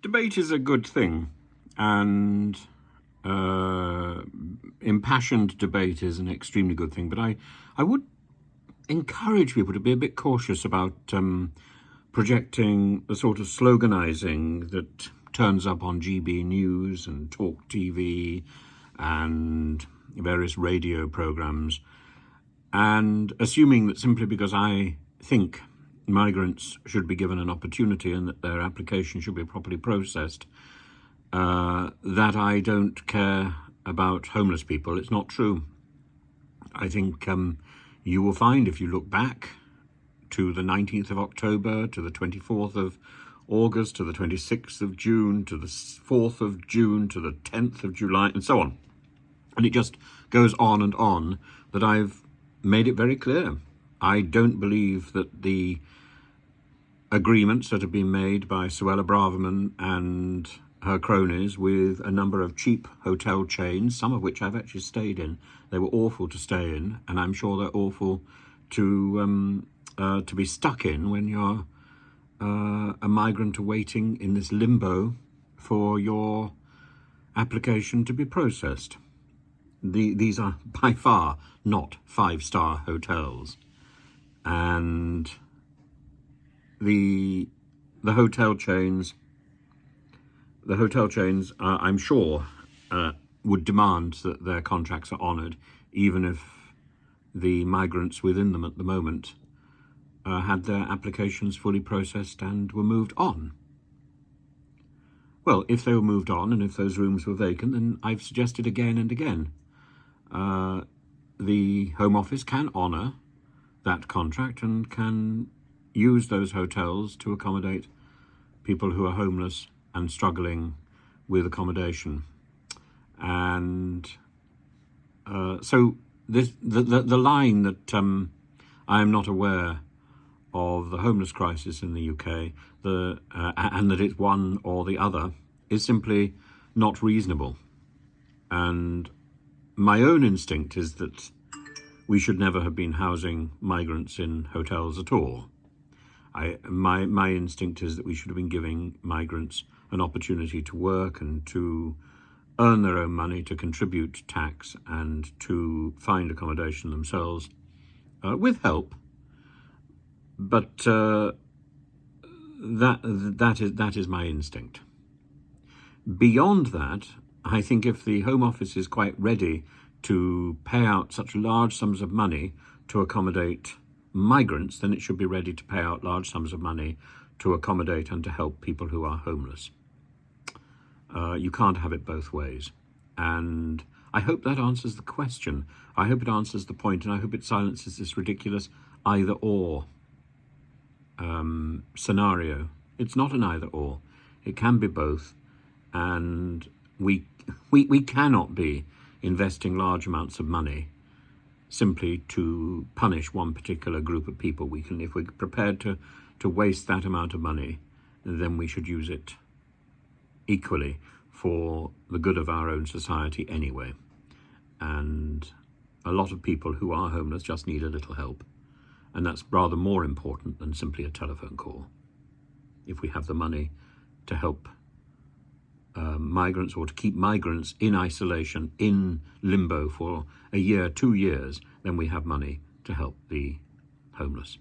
Debate is a good thing, and impassioned debate is an extremely good thing. But I would encourage people to be a bit cautious about projecting the sort of sloganizing that turns up on GB News and Talk TV and various radio programs, and assuming that simply because I think migrants should be given an opportunity and that their application should be properly processed, that I don't care about homeless people. It's not true. I think you will find, if you look back to the 19th of October, to the 24th of August, to the 26th of June, to the 4th of June, to the 10th of July, and so on, and it just goes on and on, that I've made it very clear. I don't believe that the agreements that have been made by Suella Braverman and her cronies with a number of cheap hotel chains, some of which I've actually stayed in. They were awful to stay in, and I'm sure they're awful to be stuck in when you're a migrant awaiting in this limbo for your application to be processed. These are by far not five-star hotels, and the hotel chains, I'm sure, would demand that their contracts are honoured, even if the migrants within them at the moment had their applications fully processed and were moved on. Well, if they were moved on and if those rooms were vacant, then I've suggested again and again, the Home Office can honour that contract and can use those hotels to accommodate people who are homeless and struggling with accommodation. And so the line that I am not aware of the homeless crisis in the UK, and that it's one or the other, is simply not reasonable. And my own instinct is that we should never have been housing migrants in hotels at all. My instinct is that we should have been giving migrants an opportunity to work and to earn their own money, to contribute tax and to find accommodation themselves, with help. But that is my instinct. Beyond that, I think if the Home Office is quite ready to pay out such large sums of money to accommodate migrants, then it should be ready to pay out large sums of money to accommodate and to help people who are homeless. You can't have it both ways. And I hope that answers the question. I hope it answers the point, and I hope it silences this ridiculous either-or scenario. It's not an either-or. It can be both. And we cannot be investing large amounts of money simply to punish one particular group of people. If we're prepared to waste that amount of money, then we should use it equally for the good of our own society anyway. And a lot of people who are homeless just need a little help. And that's rather more important than simply a telephone call. If we have the money to help migrants, or to keep migrants in isolation, in limbo for a year, 2 years, then we have money to help the homeless.